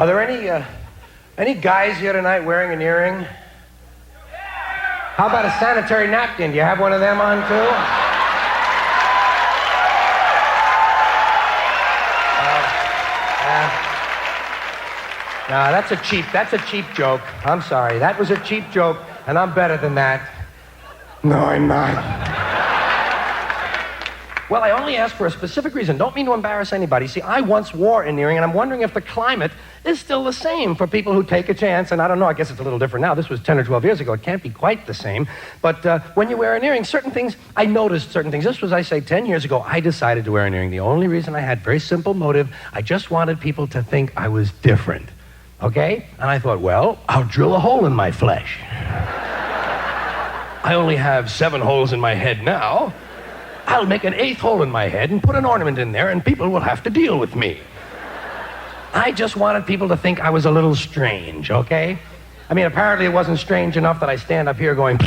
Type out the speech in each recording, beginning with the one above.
Are there any guys here tonight wearing an earring? How about a sanitary napkin? Do you have one of them on too? No, that's a cheap joke. I'm sorry. That was a cheap joke, and I'm better than that. No, I'm not. Well, I only asked for a specific reason. Don't mean to embarrass anybody. See, I once wore an earring, and I'm wondering if the climate is still the same for people who take a chance. And I don't know, I guess it's a little different now. This was 10 or 12 years ago. It can't be quite the same. But when you wear an earring, certain things, I noticed certain things. This was, I say, 10 years ago, I decided to wear an earring. The only reason I had, very simple motive, I just wanted people to think I was different. Okay? And I thought, well, I'll drill a hole in my flesh. I only have 7 holes in my head now. I'll make an 8th hole in my head and put an ornament in there, and people will have to deal with me. I just wanted people to think I was a little strange, okay? I mean, apparently it wasn't strange enough that I stand up here going...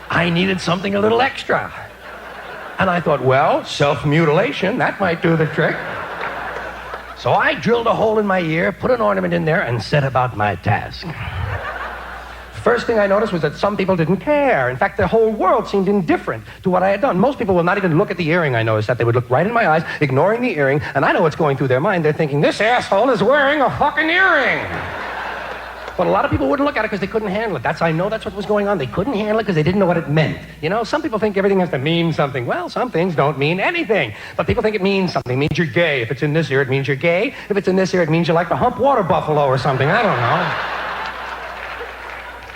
I needed something a little extra. And I thought, well, self-mutilation, that might do the trick. So I drilled a hole in my ear, put an ornament in there, and set about my task. First thing I noticed was that some people didn't care. In fact, the whole world seemed indifferent to what I had done. Most people will not even look at the earring, I noticed that. They would look right in my eyes, ignoring the earring, and I know what's going through their mind. They're thinking, this asshole is wearing a fucking earring. But a lot of people wouldn't look at it because they couldn't handle it. I know that's what was going on. They couldn't handle it because they didn't know what it meant. You know, some people think everything has to mean something. Well, some things don't mean anything. But people think it means something. It means you're gay. If it's in this ear, it means you're gay. If it's in this ear, it means you like to hump water buffalo or something. I don't know.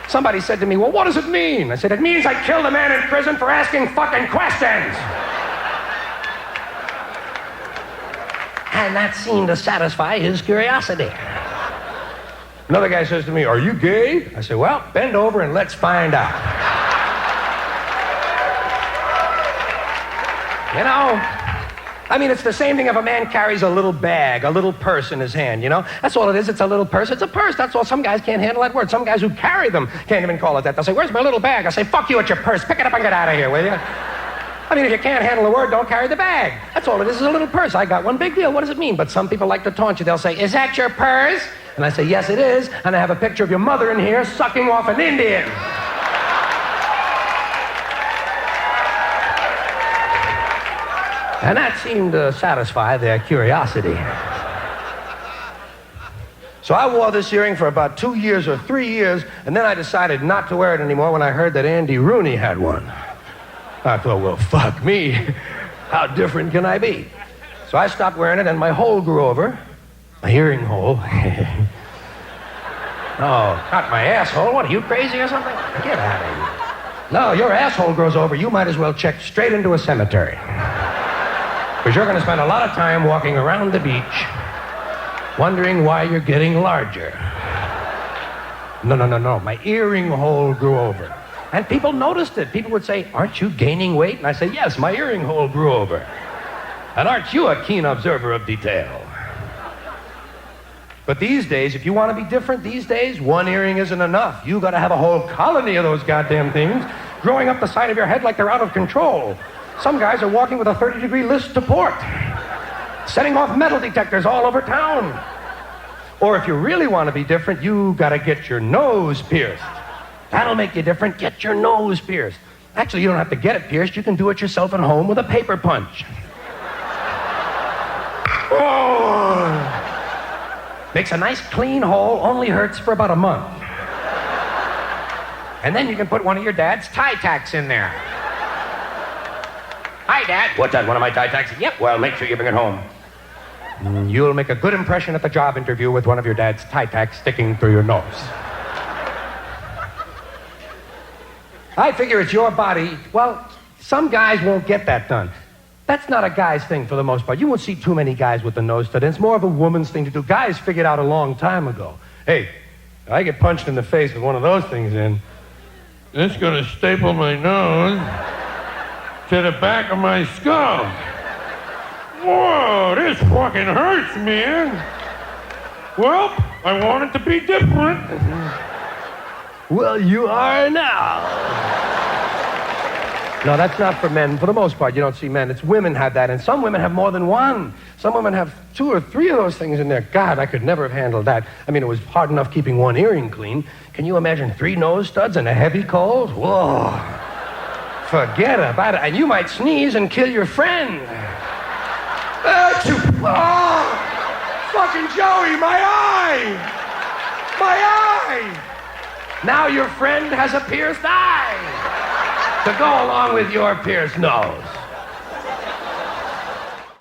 Somebody said to me, well, what does it mean? I said, it means I killed a man in prison for asking fucking questions. And that seemed to satisfy his curiosity. Another guy says to me, are you gay? I say, well, bend over and let's find out. You know, I mean, it's the same thing if a man carries a little bag, a little purse in his hand, you know? That's all it is. It's a little purse. It's a purse. That's all. Some guys can't handle that word. Some guys who carry them can't even call it that. They'll say, where's my little bag? I say, fuck you, it's your purse. Pick it up and get out of here, will you? I mean, if you can't handle the word, don't carry the bag. That's all it is a little purse. I got one, big deal. What does it mean? But some people like to taunt you. They'll say, is that your purse? And I say, yes, it is. And I have a picture of your mother in here sucking off an Indian. And that seemed to satisfy their curiosity. So I wore this earring for about 2 years or 3 years, and then I decided not to wear it anymore when I heard that Andy Rooney had one. I thought, well, fuck me. How different can I be? So I stopped wearing it, and my hole grew over. My hearing hole. Oh, not my asshole. What, are you crazy or something? Get out of here. No, your asshole grows over. You might as well check straight into a cemetery. Because you're going to spend a lot of time walking around the beach wondering why you're getting larger. No. My earring hole grew over. And people noticed it. People would say, aren't you gaining weight? And I say, yes, my earring hole grew over. And aren't you a keen observer of detail? But these days, if you want to be different these days, one earring isn't enough. You got to have a whole colony of those goddamn things growing up the side of your head like they're out of control. Some guys are walking with a 30-degree list to port, setting off metal detectors all over town. Or if you really want to be different, you got to get your nose pierced. That'll make you different. Get your nose pierced. Actually, you don't have to get it pierced. You can do it yourself at home with a paper punch. Oh. Makes a nice clean hole, only hurts for about a month. And then you can put one of your dad's tie tacks in there. Hi, Dad. What's that, one of my tie tacks? Yep, well, make sure you bring it home. You'll make a good impression at the job interview with one of your dad's tie tacks sticking through your nose. I figure it's your body. Well, some guys won't get that done. That's not a guy's thing for the most part. You won't see too many guys with the nose done. It's more of a woman's thing to do. Guys figured out a long time ago. Hey, if I get punched in the face with one of those things in, it's going to staple my nose to the back of my skull. Whoa, this fucking hurts, man. Well, I want it to be different. Well, you are now. No, that's not for men. For the most part, you don't see men. It's women have that, and some women have more than one. Some women have 2 or 3 of those things in there. God, I could never have handled that. I mean, it was hard enough keeping one earring clean. Can you imagine 3 nose studs and a heavy cold? Whoa. Forget about it. And you might sneeze and kill your friend. Oh, fucking Joey, my eye! My eye! Now your friend has a pierced eye to go along with your pierced nose.